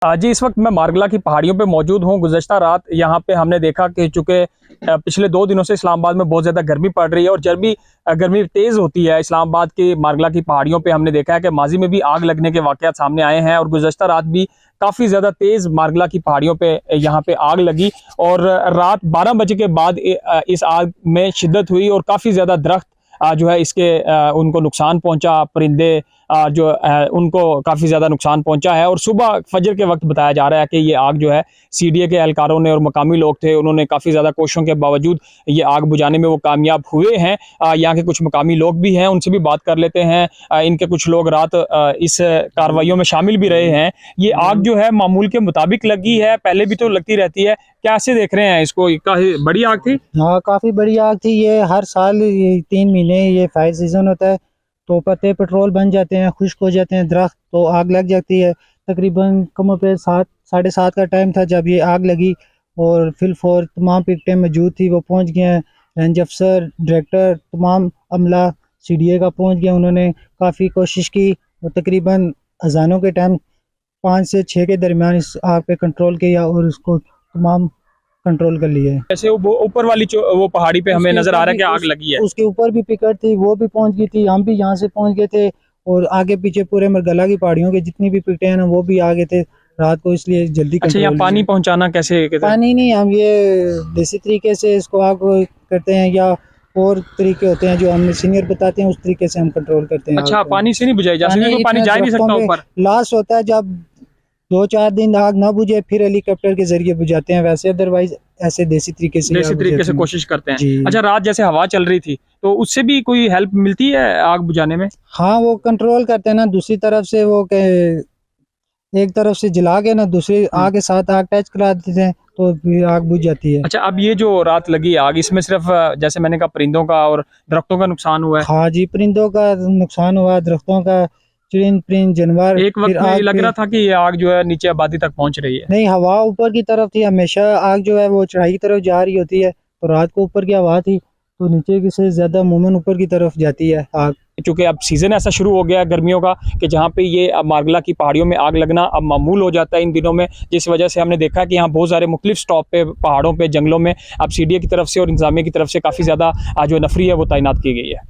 जी, इस वक्त मैं मारगला की पहाड़ियों पे मौजूद हूँ। गुज़श्ता रात यहाँ पे हमने देखा कि चूँकि पिछले 2 दिनों से इस्लामाबाद में बहुत ज़्यादा गर्मी पड़ रही है और गर्मी तेज़ होती है। इस्लामाबाद की मारगला की पहाड़ियों पे हमने देखा है कि माज़ी में भी आग लगने के वाक़यात सामने आए हैं और गुज़श्ता रात भी काफ़ी ज़्यादा तेज़ मारगला की पहाड़ियों पे यहाँ पे आग लगी और रात 12 बजे के बाद इस आग में शिद्दत हुई और काफ़ी ज़्यादा दरख्त जो है इसके उनको नुकसान पहुंचा। परिंदे उनको काफ़ी ज़्यादा नुकसान पहुंचा है और सुबह फजर के वक्त बताया जा रहा है कि ये आग जो है सीडीए के एहलकारों ने और मकामी लोग थे, उन्होंने काफ़ी ज़्यादा कोशिशों के बावजूद ये आग बुझाने में वो कामयाब हुए हैं। यहाँ के कुछ मकामी लोग भी हैं, उनसे भी बात कर लेते हैं। इनके कुछ लोग रात इस कार्रवाइयों में शामिल भी रहे हैं। ये आग जो है मामूल के मुताबिक लगी है, पहले भी तो लगती रहती है। कैसे देख रहे हैं इसको? काफ़ी बड़ी आग थी। हाँ, काफ़ी बड़ी आग थी। ये हर साल ये 3 महीने ये फायर सीजन होता है तो पत्ते पेट्रोल बन जाते हैं, खुश्क हो जाते हैं दरख्त, तो आग लग जाती है। तकरीबन कम पे 7 साढ़े 7 का टाइम था जब ये आग लगी और फिल फोर तमाम पिकटें मौजूद थी, वो पहुंच गए हैं। रेंज अफसर, डायरेक्टर, तमाम अमला सीडीए का पहुंच गया। उन्होंने काफ़ी कोशिश की और तकरीबन अजानों के टाइम 5 से 6 के दरमियान इस आग पे कंट्रोल किया और इसको तमाम कंट्रोल कर लिया है। जैसे वो ऊपर वाली वो पहाड़ी पे हमें नजर आ रहा है कि आग लगी है। उसके ऊपर भी पिकट थी, वो भी पहुंच गई थी। हम भी यहाँ से पहुंच गए थे और आगे पीछे पूरे मरगला की पहाड़ियों के जितनी भी पिकटे हैं ना, वो भी आ गए थे रात को, इसलिए जल्दी अच्छा, यहाँ पानी पहुंचाना कैसे? पानी नहीं, हम ये देसी तरीके से इसको आग करते हैं या और तरीके होते हैं जो हमने सीनियर बताते हैं, उस तरीके से हम कंट्रोल करते हैं। अच्छा, पानी से नहीं बुझाई जा सकती? पानी जा ही नहीं सकता ऊपर। लास्ट होता है जब 2-4 दिन आग ना बुझे, फिर हेलीकॉप्टर के जरिए बुझाते हैं। वैसे अदरवाइज ऐसे देसी तरीके से कोशिश करते हैं। अच्छा, रात जैसे हवा चल रही थी तो उससे भी कोई हेल्प मिलती है आग बुझाने में? हाँ, वो कंट्रोल करते हैं ना, दूसरी तरफ से वो एक तरफ से जला के ना दूसरी आग के साथ आग टच करा देते हैं तो फिर आग बुझ जाती है। अच्छा, अब ये जो रात लगी आग, इसमें सिर्फ जैसे मैंने कहा परिंदों का और दरख्तों का नुकसान हुआ है? हाँ जी, परिंदों का नुकसान हुआ, दरख्तों का, परिंद जानवर। एक वक्त में लग रहा था कि ये आग जो है नीचे आबादी तक पहुंच रही है। नहीं, हवा ऊपर की तरफ थी। हमेशा आग जो है वो चढ़ाई की तरफ जा रही होती है, तो रात को ऊपर की हवा थी तो नीचे की से ज्यादा मूवमेंट ऊपर की तरफ जाती है आग। क्योंकि अब सीज़न ऐसा शुरू हो गया है गर्मियों का कि जहाँ पे ये अब मारगला की पहाड़ियों में आग लगना अब मामूल हो जाता है इन दिनों में, जिस वजह से हमने देखा कि यहाँ बहुत सारे मुख्तलिफ स्टॉप पे, पहाड़ों पे, जंगलों में अब सीडीए की तरफ से और इंतजामिया की तरफ से काफ़ी ज़्यादा जो नफरी है वो तैनात की गई है।